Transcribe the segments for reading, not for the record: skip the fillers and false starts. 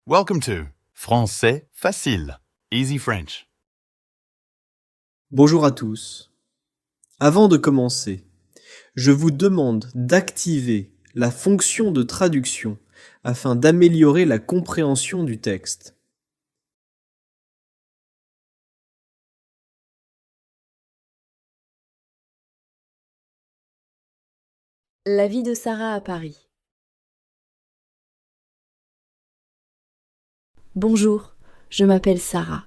Welcome to Français facile, Easy French. Bonjour à tous. Avant de commencer, je vous demande d'activer la fonction de traduction afin d'améliorer la compréhension du texte. La vie de Sarah à Paris. Bonjour, je m'appelle Sarah.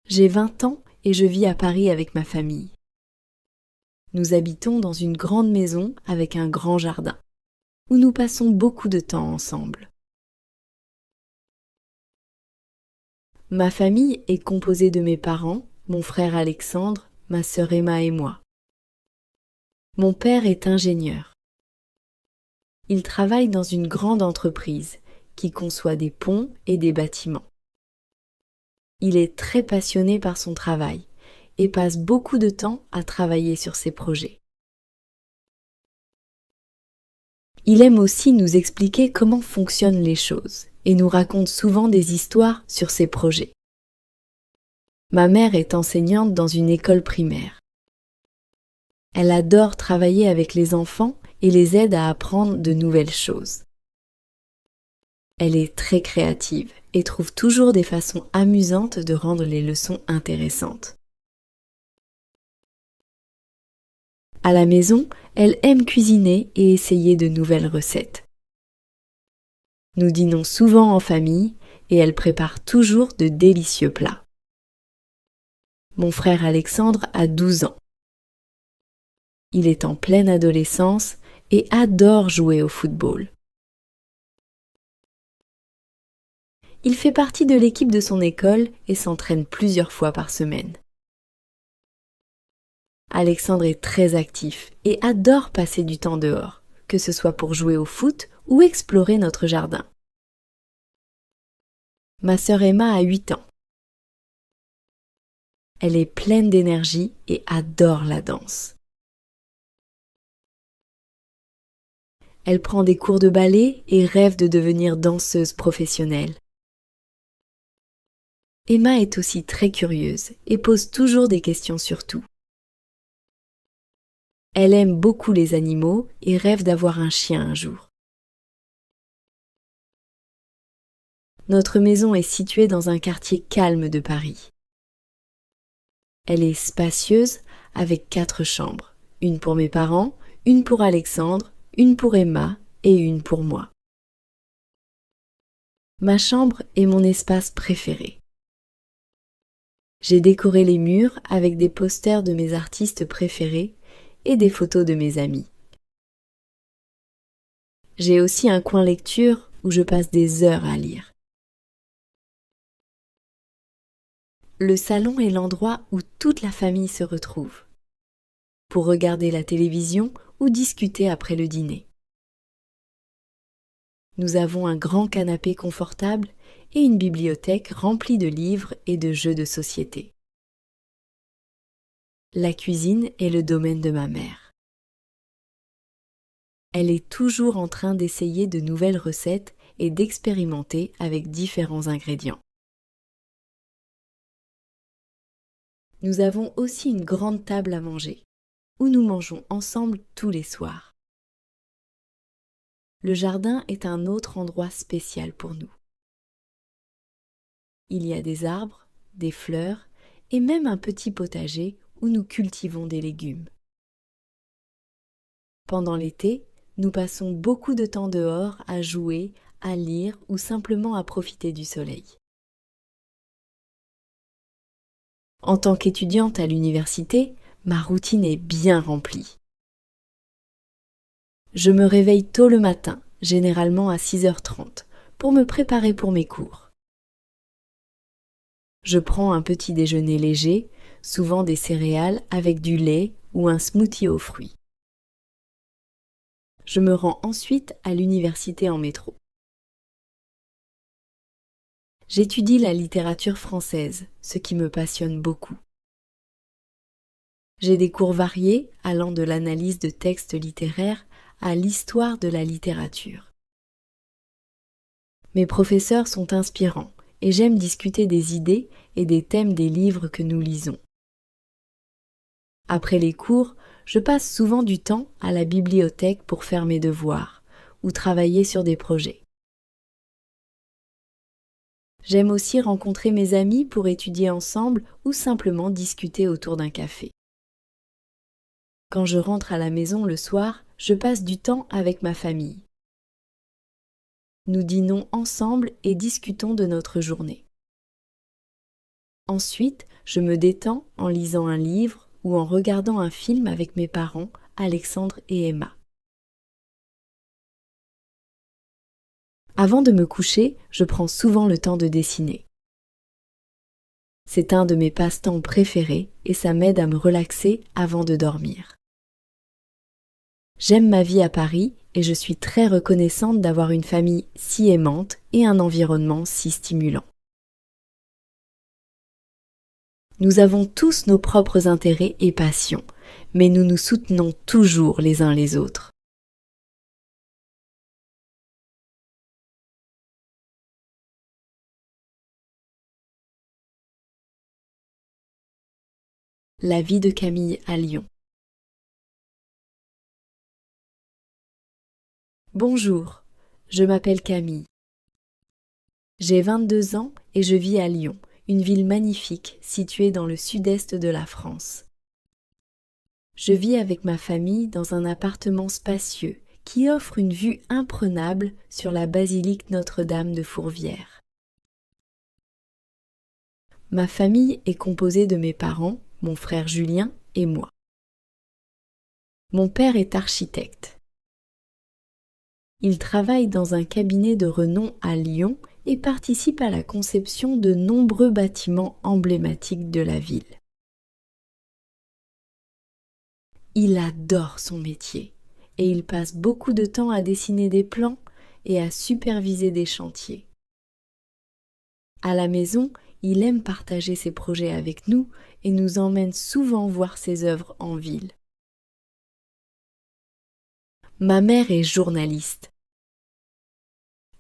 J'ai 20 ans et je vis à Paris avec ma famille. Nous habitons dans une grande maison avec un grand jardin, où nous passons beaucoup de temps ensemble. Ma famille est composée de mes parents, mon frère Alexandre, ma sœur Emma et moi. Mon père est ingénieur. Il travaille dans une grande entreprise qui conçoit des ponts et des bâtiments. Il est très passionné par son travail et passe beaucoup de temps à travailler sur ses projets. Il aime aussi nous expliquer comment fonctionnent les choses et nous raconte souvent des histoires sur ses projets. Ma mère est enseignante dans une école primaire. Elle adore travailler avec les enfants et les aide à apprendre de nouvelles choses. Elle est très créative et trouve toujours des façons amusantes de rendre les leçons intéressantes. À la maison, elle aime cuisiner et essayer de nouvelles recettes. Nous dînons souvent en famille et elle prépare toujours de délicieux plats. Mon frère Alexandre a 12 ans. Il est en pleine adolescence et adore jouer au football. Il fait partie de l'équipe de son école et s'entraîne plusieurs fois par semaine. Alexandre est très actif et adore passer du temps dehors, que ce soit pour jouer au foot ou explorer notre jardin. Ma sœur Emma a 8 ans. Elle est pleine d'énergie et adore la danse. Elle prend des cours de ballet et rêve de devenir danseuse professionnelle. Emma est aussi très curieuse et pose toujours des questions sur tout. Elle aime beaucoup les animaux et rêve d'avoir un chien un jour. Notre maison est située dans un quartier calme de Paris. Elle est spacieuse avec 4 chambres, une pour mes parents, une pour Alexandre, une pour Emma et une pour moi. Ma chambre est mon espace préféré. J'ai décoré les murs avec des posters de mes artistes préférés et des photos de mes amis. J'ai aussi un coin lecture où je passe des heures à lire. Le salon est l'endroit où toute la famille se retrouve, pour regarder la télévision ou discuter après le dîner. Nous avons un grand canapé confortable et une bibliothèque remplie de livres et de jeux de société. La cuisine est le domaine de ma mère. Elle est toujours en train d'essayer de nouvelles recettes et d'expérimenter avec différents ingrédients. Nous avons aussi une grande table à manger, où nous mangeons ensemble tous les soirs. Le jardin est un autre endroit spécial pour nous. Il y a des arbres, des fleurs et même un petit potager où nous cultivons des légumes. Pendant l'été, nous passons beaucoup de temps dehors à jouer, à lire ou simplement à profiter du soleil. En tant qu'étudiante à l'université, ma routine est bien remplie. Je me réveille tôt le matin, généralement à 6h30, pour me préparer pour mes cours. Je prends un petit déjeuner léger, souvent des céréales avec du lait ou un smoothie aux fruits. Je me rends ensuite à l'université en métro. J'étudie la littérature française, ce qui me passionne beaucoup. J'ai des cours variés allant de l'analyse de textes littéraires à l'histoire de la littérature. Mes professeurs sont inspirants et j'aime discuter des idées et des thèmes des livres que nous lisons. Après les cours, je passe souvent du temps à la bibliothèque pour faire mes devoirs ou travailler sur des projets. J'aime aussi rencontrer mes amis pour étudier ensemble ou simplement discuter autour d'un café. Quand je rentre à la maison le soir, je passe du temps avec ma famille. Nous dînons ensemble et discutons de notre journée. Ensuite, je me détends en lisant un livre ou en regardant un film avec mes parents, Alexandre et Emma. Avant de me coucher, je prends souvent le temps de dessiner. C'est un de mes passe-temps préférés et ça m'aide à me relaxer avant de dormir. J'aime ma vie à Paris et je suis très reconnaissante d'avoir une famille si aimante et un environnement si stimulant. Nous avons tous nos propres intérêts et passions, mais nous nous soutenons toujours les uns les autres. La vie de Camille à Lyon. Bonjour, je m'appelle Camille. J'ai 22 ans et je vis à Lyon, une ville magnifique située dans le sud-est de la France. Je vis avec ma famille dans un appartement spacieux qui offre une vue imprenable sur la basilique Notre-Dame de Fourvière. Ma famille est composée de mes parents, mon frère Julien et moi. Mon père est architecte. Il travaille dans un cabinet de renom à Lyon et participe à la conception de nombreux bâtiments emblématiques de la ville. Il adore son métier et il passe beaucoup de temps à dessiner des plans et à superviser des chantiers. À la maison, il aime partager ses projets avec nous et nous emmène souvent voir ses œuvres en ville. Ma mère est journaliste.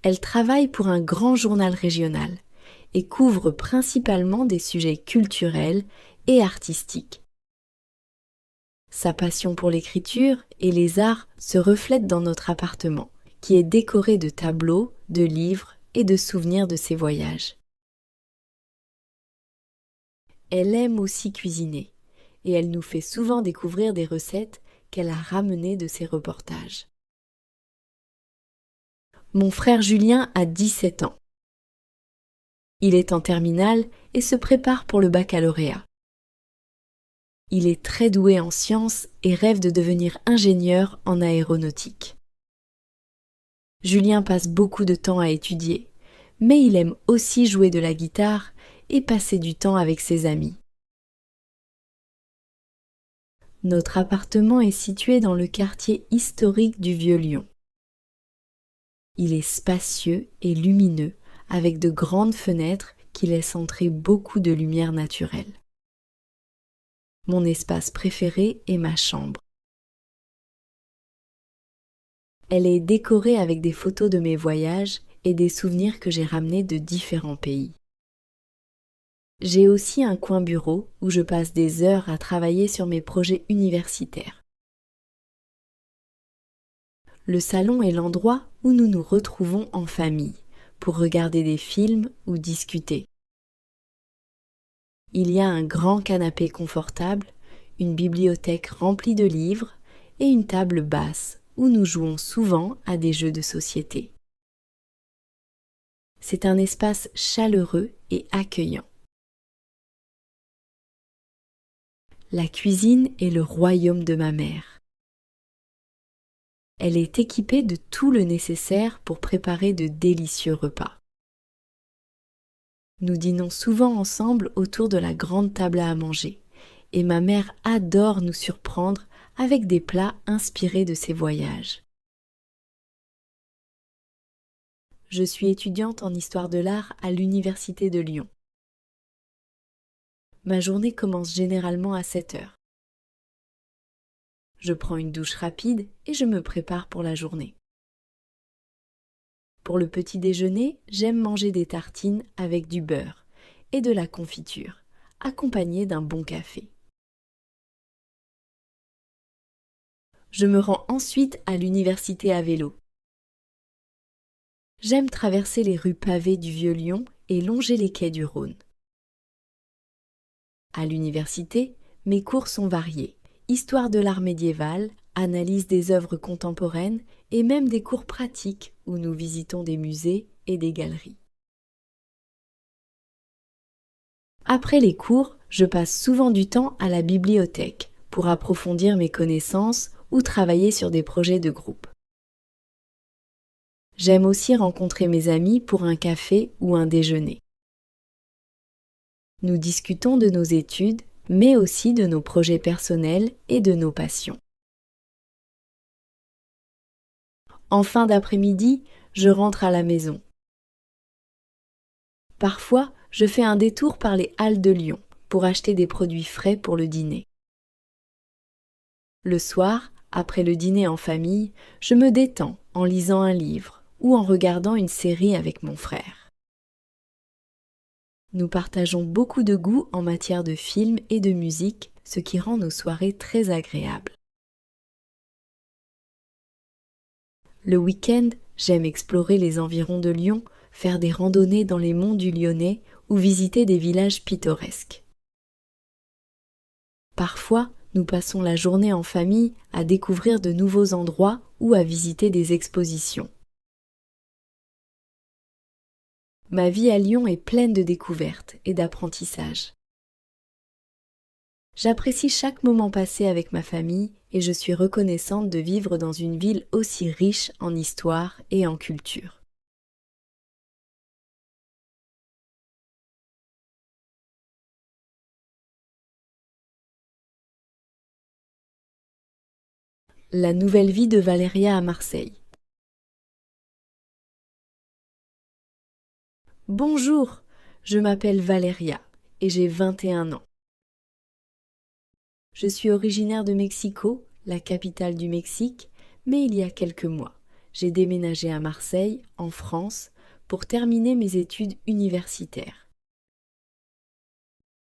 Elle travaille pour un grand journal régional et couvre principalement des sujets culturels et artistiques. Sa passion pour l'écriture et les arts se reflète dans notre appartement, qui est décoré de tableaux, de livres et de souvenirs de ses voyages. Elle aime aussi cuisiner et elle nous fait souvent découvrir des recettes qu'elle a ramenées de ses reportages. Mon frère Julien a 17 ans. Il est en terminale et se prépare pour le baccalauréat. Il est très doué en sciences et rêve de devenir ingénieur en aéronautique. Julien passe beaucoup de temps à étudier, mais il aime aussi jouer de la guitare et passer du temps avec ses amis. Notre appartement est situé dans le quartier historique du Vieux-Lyon. Il est spacieux et lumineux, avec de grandes fenêtres qui laissent entrer beaucoup de lumière naturelle. Mon espace préféré est ma chambre. Elle est décorée avec des photos de mes voyages et des souvenirs que j'ai ramenés de différents pays. J'ai aussi un coin bureau où je passe des heures à travailler sur mes projets universitaires. Le salon est l'endroit où nous nous retrouvons en famille pour regarder des films ou discuter. Il y a un grand canapé confortable, une bibliothèque remplie de livres et une table basse où nous jouons souvent à des jeux de société. C'est un espace chaleureux et accueillant. La cuisine est le royaume de ma mère. Elle est équipée de tout le nécessaire pour préparer de délicieux repas. Nous dînons souvent ensemble autour de la grande table à manger, et ma mère adore nous surprendre avec des plats inspirés de ses voyages. Je suis étudiante en histoire de l'art à l'Université de Lyon. Ma journée commence généralement à 7 heures. Je prends une douche rapide et je me prépare pour la journée. Pour le petit déjeuner, j'aime manger des tartines avec du beurre et de la confiture, accompagnées d'un bon café. Je me rends ensuite à l'université à vélo. J'aime traverser les rues pavées du Vieux-Lyon et longer les quais du Rhône. À l'université, mes cours sont variés. Histoire de l'art médiéval, analyse des œuvres contemporaines et même des cours pratiques où nous visitons des musées et des galeries. Après les cours, je passe souvent du temps à la bibliothèque pour approfondir mes connaissances ou travailler sur des projets de groupe. J'aime aussi rencontrer mes amis pour un café ou un déjeuner. Nous discutons de nos études, mais aussi de nos projets personnels et de nos passions. En fin d'après-midi, je rentre à la maison. Parfois, je fais un détour par les halles de Lyon pour acheter des produits frais pour le dîner. Le soir, après le dîner en famille, je me détends en lisant un livre ou en regardant une série avec mon frère. Nous partageons beaucoup de goûts en matière de films et de musique, ce qui rend nos soirées très agréables. Le week-end, j'aime explorer les environs de Lyon, faire des randonnées dans les monts du Lyonnais ou visiter des villages pittoresques. Parfois, nous passons la journée en famille à découvrir de nouveaux endroits ou à visiter des expositions. Ma vie à Lyon est pleine de découvertes et d'apprentissage. J'apprécie chaque moment passé avec ma famille et je suis reconnaissante de vivre dans une ville aussi riche en histoire et en culture. La nouvelle vie de Valéria à Marseille. Bonjour, je m'appelle Valéria et j'ai 21 ans. Je suis originaire de Mexico, la capitale du Mexique, mais il y a quelques mois, j'ai déménagé à Marseille, en France, pour terminer mes études universitaires.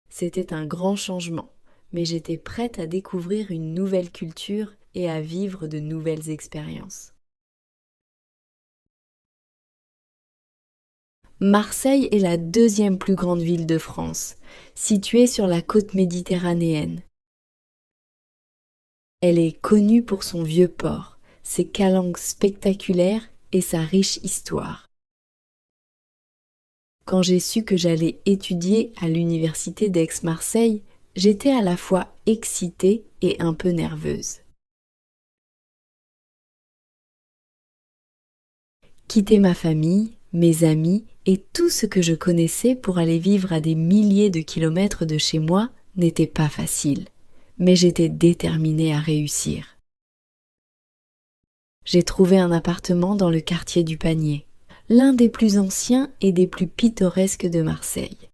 C'était un grand changement, mais j'étais prête à découvrir une nouvelle culture et à vivre de nouvelles expériences. Marseille est la deuxième plus grande ville de France, située sur la côte méditerranéenne. Elle est connue pour son vieux port, ses calanques spectaculaires et sa riche histoire. Quand j'ai su que j'allais étudier à l'université d'Aix-Marseille, j'étais à la fois excitée et un peu nerveuse. Quitter ma famille, mes amis et tout ce que je connaissais pour aller vivre à des milliers de kilomètres de chez moi n'était pas facile, mais j'étais déterminée à réussir. J'ai trouvé un appartement dans le quartier du Panier, l'un des plus anciens et des plus pittoresques de Marseille.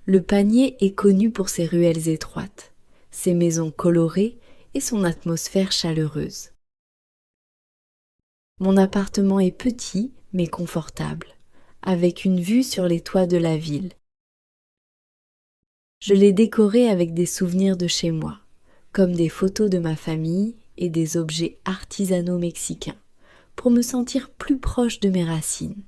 Le Panier est connu pour ses ruelles étroites, ses maisons colorées et son atmosphère chaleureuse. Mon appartement est petit mais confortable, avec une vue sur les toits de la ville. Je l'ai décoré avec des souvenirs de chez moi, comme des photos de ma famille et des objets artisanaux mexicains, pour me sentir plus proche de mes racines.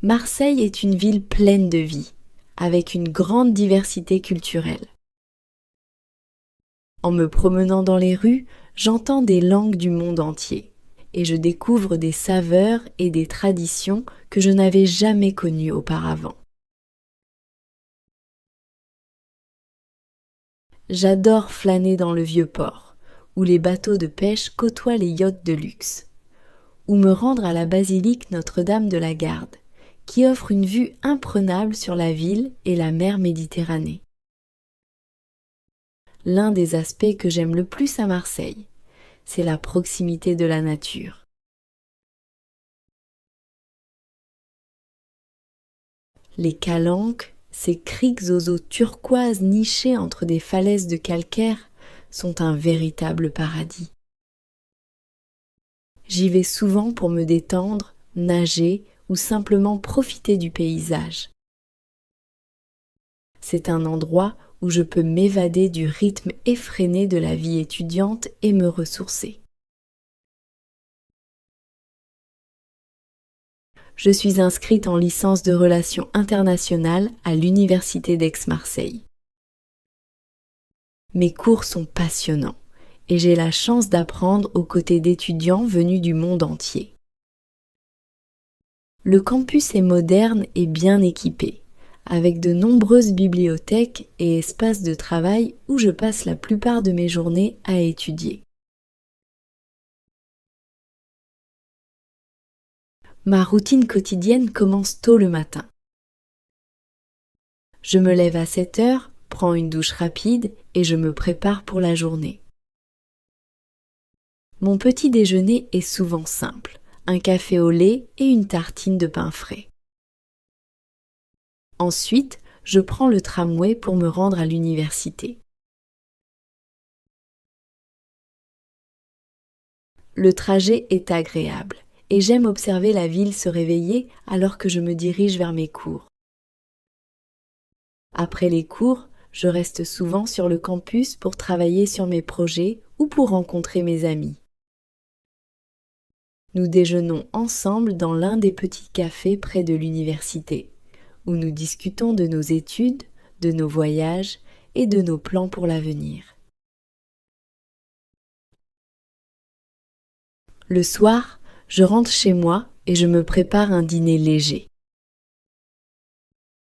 Marseille est une ville pleine de vie, avec une grande diversité culturelle. En me promenant dans les rues, j'entends des langues du monde entier et je découvre des saveurs et des traditions que je n'avais jamais connues auparavant. J'adore flâner dans le vieux port, où les bateaux de pêche côtoient les yachts de luxe, ou me rendre à la basilique Notre-Dame de la Garde, qui offre une vue imprenable sur la ville et la mer Méditerranée. L'un des aspects que j'aime le plus à Marseille, c'est la proximité de la nature. Les calanques, ces criques aux eaux turquoises nichées entre des falaises de calcaire, sont un véritable paradis. J'y vais souvent pour me détendre, nager ou simplement profiter du paysage. C'est un endroit où je peux m'évader du rythme effréné de la vie étudiante et me ressourcer. Je suis inscrite en licence de relations internationales à l'Université d'Aix-Marseille. Mes cours sont passionnants et j'ai la chance d'apprendre aux côtés d'étudiants venus du monde entier. Le campus est moderne et bien équipé, avec de nombreuses bibliothèques et espaces de travail où je passe la plupart de mes journées à étudier. Ma routine quotidienne commence tôt le matin. Je me lève à 7 heures, prends une douche rapide et je me prépare pour la journée. Mon petit déjeuner est souvent simple, un café au lait et une tartine de pain frais. Ensuite, je prends le tramway pour me rendre à l'université. Le trajet est agréable et j'aime observer la ville se réveiller alors que je me dirige vers mes cours. Après les cours, je reste souvent sur le campus pour travailler sur mes projets ou pour rencontrer mes amis. Nous déjeunons ensemble dans l'un des petits cafés près de l'université, où nous discutons de nos études, de nos voyages et de nos plans pour l'avenir. Le soir, je rentre chez moi et je me prépare un dîner léger.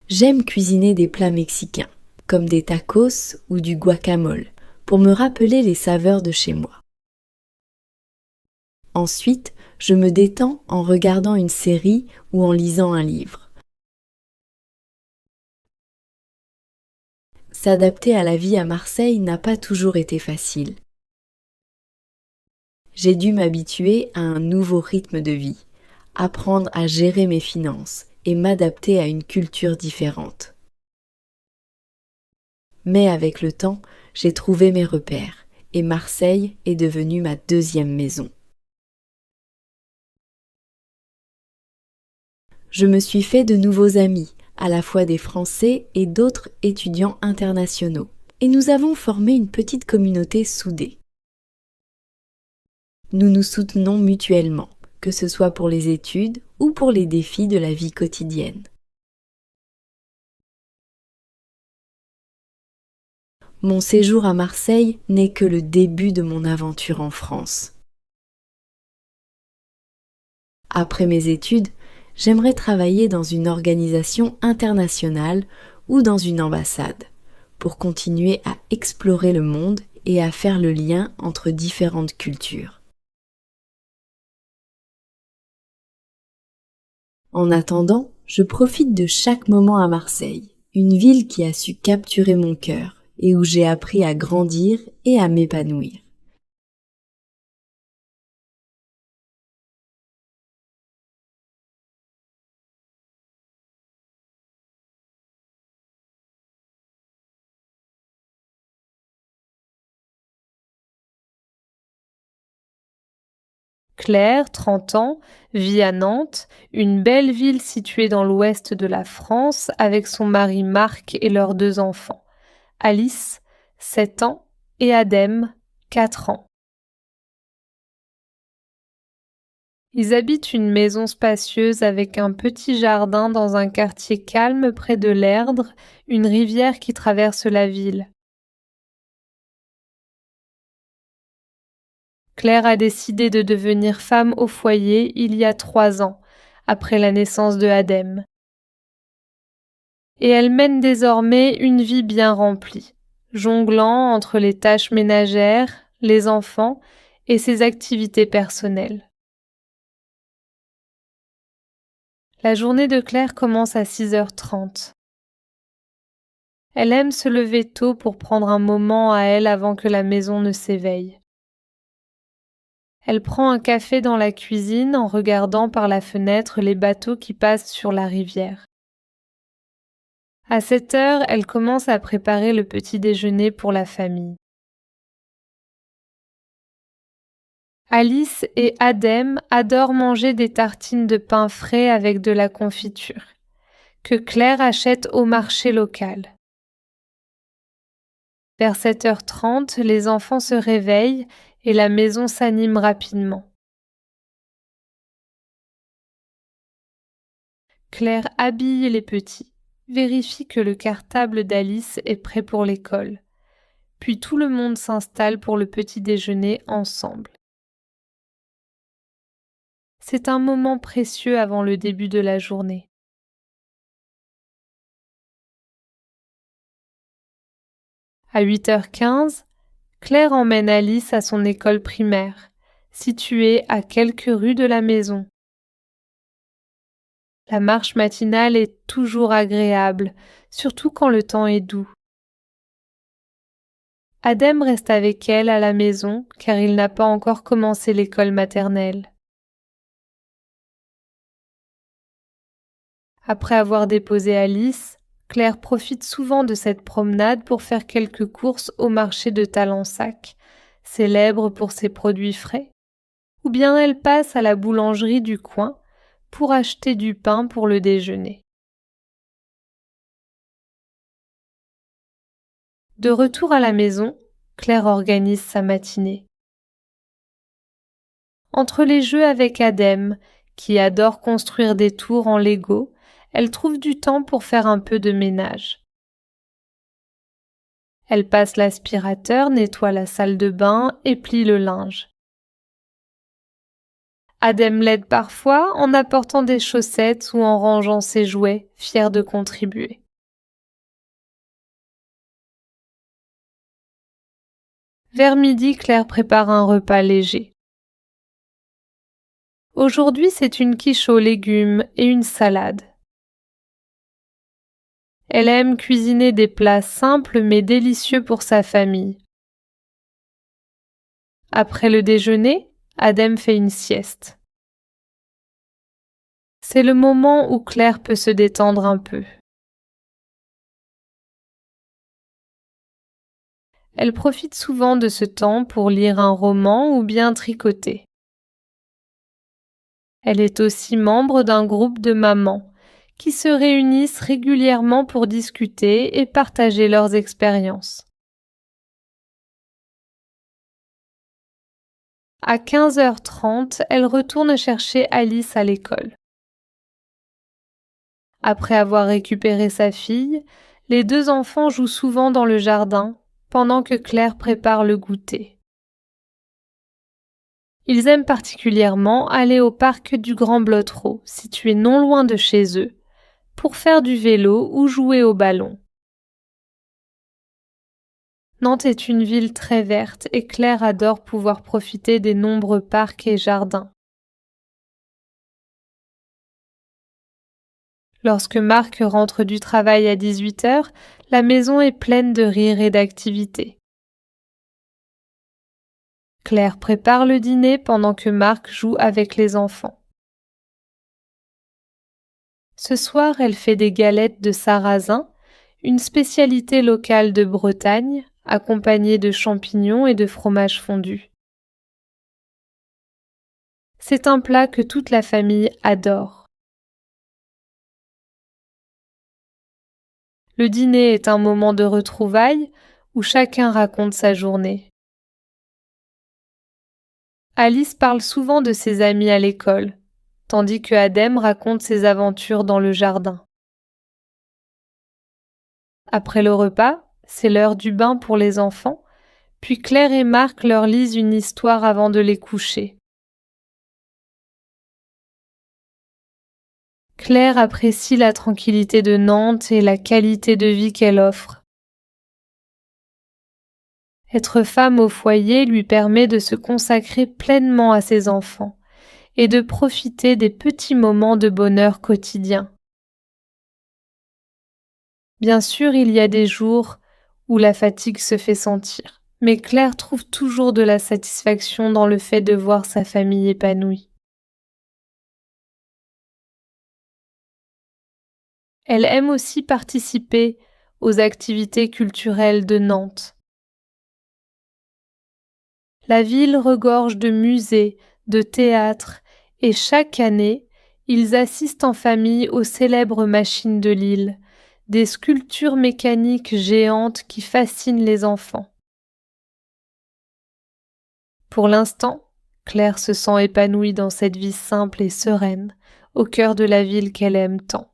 J'aime cuisiner des plats mexicains, comme des tacos ou du guacamole, pour me rappeler les saveurs de chez moi. Ensuite, je me détends en regardant une série ou en lisant un livre. S'adapter à la vie à Marseille n'a pas toujours été facile. J'ai dû m'habituer à un nouveau rythme de vie, apprendre à gérer mes finances et m'adapter à une culture différente. Mais avec le temps, j'ai trouvé mes repères et Marseille est devenue ma deuxième maison. Je me suis fait de nouveaux amis, à la fois des Français et d'autres étudiants internationaux, et nous avons formé une petite communauté soudée. Nous nous soutenons mutuellement, que ce soit pour les études ou pour les défis de la vie quotidienne. Mon séjour à Marseille n'est que le début de mon aventure en France. Après mes études, j'aimerais travailler dans une organisation internationale ou dans une ambassade, pour continuer à explorer le monde et à faire le lien entre différentes cultures. En attendant, je profite de chaque moment à Marseille, une ville qui a su capturer mon cœur et où j'ai appris à grandir et à m'épanouir. Claire, 30 ans, vit à Nantes, une belle ville située dans l'ouest de la France avec son mari Marc et leurs 2 enfants, Alice, 7 ans, et Adem, 4 ans. Ils habitent une maison spacieuse avec un petit jardin dans un quartier calme près de l'Erdre, une rivière qui traverse la ville. Claire a décidé de devenir femme au foyer il y a 3 ans, après la naissance de Adem. Et elle mène désormais une vie bien remplie, jonglant entre les tâches ménagères, les enfants et ses activités personnelles. La journée de Claire commence à 6h30. Elle aime se lever tôt pour prendre un moment à elle avant que la maison ne s'éveille. Elle prend un café dans la cuisine en regardant par la fenêtre les bateaux qui passent sur la rivière. À 7 heures, elle commence à préparer le petit déjeuner pour la famille. Alice et Adem adorent manger des tartines de pain frais avec de la confiture, que Claire achète au marché local. Vers 7h30, les enfants se réveillent et la maison s'anime rapidement. Claire habille les petits, vérifie que le cartable d'Alice est prêt pour l'école, puis tout le monde s'installe pour le petit déjeuner ensemble. C'est un moment précieux avant le début de la journée. À 8h15, Claire emmène Alice à son école primaire, située à quelques rues de la maison. La marche matinale est toujours agréable, surtout quand le temps est doux. Adem reste avec elle à la maison car il n'a pas encore commencé l'école maternelle. Après avoir déposé Alice, Claire profite souvent de cette promenade pour faire quelques courses au marché de Talensac, célèbre pour ses produits frais, ou bien elle passe à la boulangerie du coin pour acheter du pain pour le déjeuner. De retour à la maison, Claire organise sa matinée. Entre les jeux avec Adem, qui adore construire des tours en Lego, elle trouve du temps pour faire un peu de ménage. Elle passe l'aspirateur, nettoie la salle de bain et plie le linge. Adem l'aide parfois en apportant des chaussettes ou en rangeant ses jouets, fier de contribuer. Vers midi, Claire prépare un repas léger. Aujourd'hui, c'est une quiche aux légumes et une salade. Elle aime cuisiner des plats simples mais délicieux pour sa famille. Après le déjeuner, Adem fait une sieste. C'est le moment où Claire peut se détendre un peu. Elle profite souvent de ce temps pour lire un roman ou bien tricoter. Elle est aussi membre d'un groupe de mamans qui se réunissent régulièrement pour discuter et partager leurs expériences. À 15h30, elle retourne chercher Alice à l'école. Après avoir récupéré sa fille, les deux enfants jouent souvent dans le jardin pendant que Claire prépare le goûter. Ils aiment particulièrement aller au parc du Grand Blottereau, situé non loin de chez eux, pour faire du vélo ou jouer au ballon. Nantes est une ville très verte et Claire adore pouvoir profiter des nombreux parcs et jardins. Lorsque Marc rentre du travail à 18h, la maison est pleine de rires et d'activités. Claire prépare le dîner pendant que Marc joue avec les enfants. Ce soir, elle fait des galettes de sarrasin, une spécialité locale de Bretagne, accompagnée de champignons et de fromage fondu. C'est un plat que toute la famille adore. Le dîner est un moment de retrouvailles où chacun raconte sa journée. Alice parle souvent de ses amis à l'école, tandis que Adem raconte ses aventures dans le jardin. Après le repas, c'est l'heure du bain pour les enfants, puis Claire et Marc leur lisent une histoire avant de les coucher. Claire apprécie la tranquillité de Nantes et la qualité de vie qu'elle offre. Être femme au foyer lui permet de se consacrer pleinement à ses enfants et de profiter des petits moments de bonheur quotidien. Bien sûr, il y a des jours où la fatigue se fait sentir, mais Claire trouve toujours de la satisfaction dans le fait de voir sa famille épanouie. Elle aime aussi participer aux activités culturelles de Nantes. La ville regorge de musées, de théâtres, et chaque année, ils assistent en famille aux célèbres machines de Lille, des sculptures mécaniques géantes qui fascinent les enfants. Pour l'instant, Claire se sent épanouie dans cette vie simple et sereine, au cœur de la ville qu'elle aime tant.